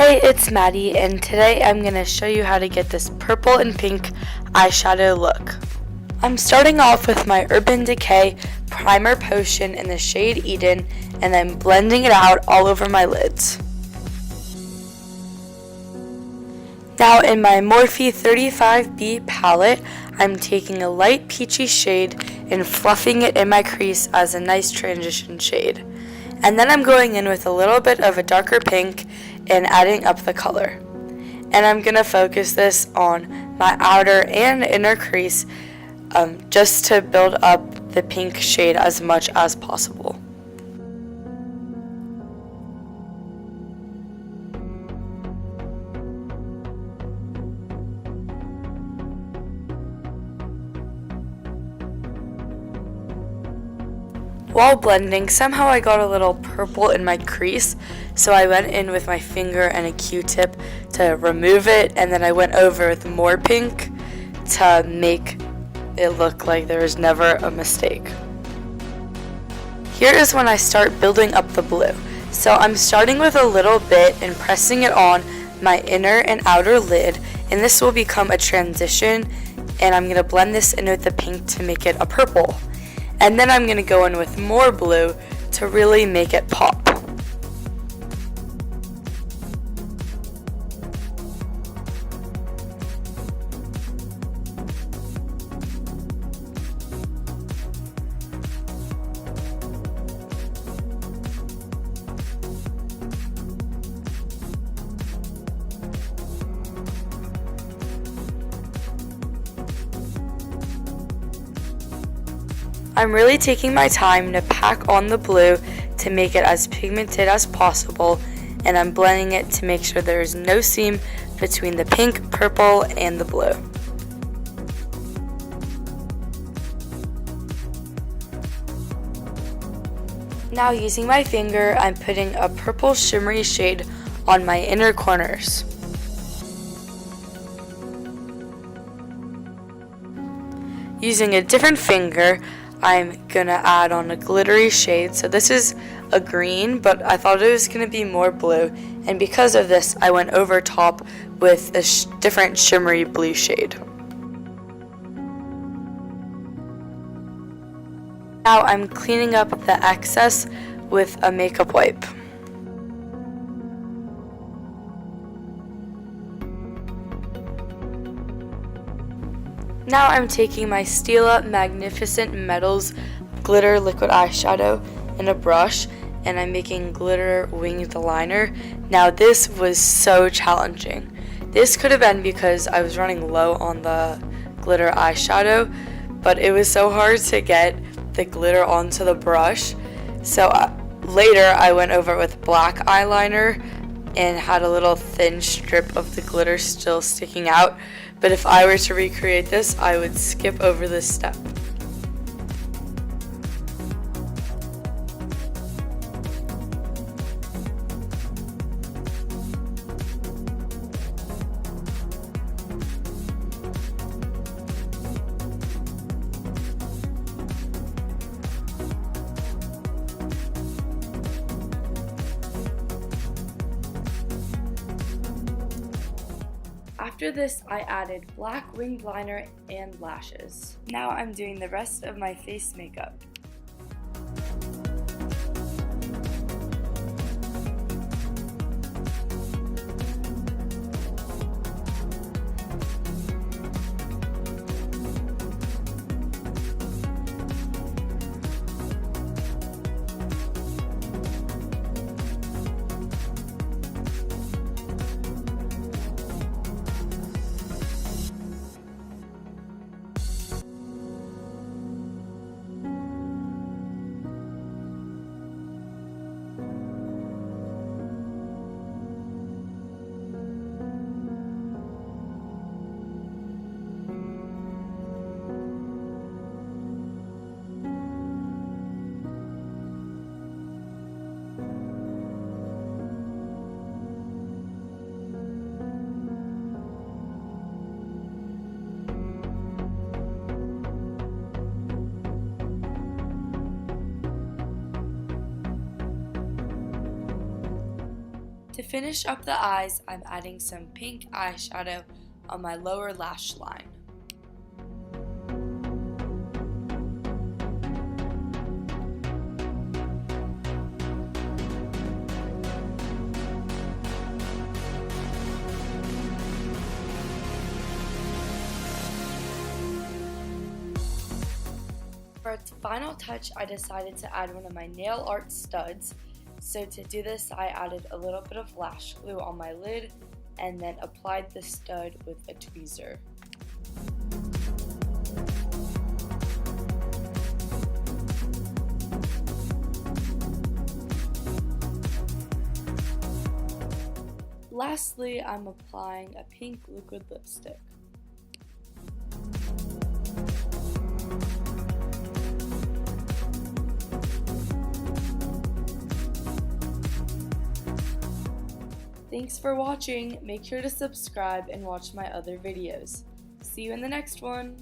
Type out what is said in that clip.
Hey, it's Maddie, and today I'm going to show you how to get this purple and pink eyeshadow look. I'm starting off with my Urban Decay Primer Potion in the shade Eden, and I'm blending it out all over my lids. Now in my Morphe 35B palette, I'm taking a light peachy shade and fluffing it in my crease as a nice transition shade. And then I'm going in with a little bit of a darker pink and adding up the color. And I'm going to focus this on my outer and inner crease just to build up the pink shade as much as possible. While blending, somehow I got a little purple in my crease, so I went in with my finger and a Q-tip to remove it, and then I went over with more pink to make it look like there was never a mistake. Here is when I start building up the blue. So I'm starting with a little bit and pressing it on my inner and outer lid, and this will become a transition, and I'm going to blend this in with the pink to make it a purple. And then I'm going to go in with more blue to really make it pop. I'm really taking my time to pack on the blue to make it as pigmented as possible, and I'm blending it to make sure there is no seam between the pink, purple, and the blue. Now using my finger, I'm putting a purple shimmery shade on my inner corners. Using a different finger, I'm gonna add on a glittery shade. So this is a green, but I thought it was gonna be more blue, and because of this I went over top with a different shimmery blue shade. Now I'm cleaning up the excess with a makeup wipe. Now I'm taking my Stila Magnificent Metals Glitter Liquid Eyeshadow in a brush, and I'm making glitter winged liner. Now this was so challenging. This could have been because I was running low on the glitter eyeshadow, but it was so hard to get the glitter onto the brush. So later I went over with black eyeliner and had a little thin strip of the glitter still sticking out. But if I were to recreate this, I would skip over this step. After this, I added black winged liner and lashes. Now I'm doing the rest of my face makeup. To finish up the eyes, I'm adding some pink eyeshadow on my lower lash line. For its final touch, I decided to add one of my nail art studs. So to do this, I added a little bit of lash glue on my lid and then applied the stud with a tweezer. Lastly, I'm applying a pink liquid lipstick. Thanks for watching. Make sure to subscribe and watch my other videos. See you in the next one.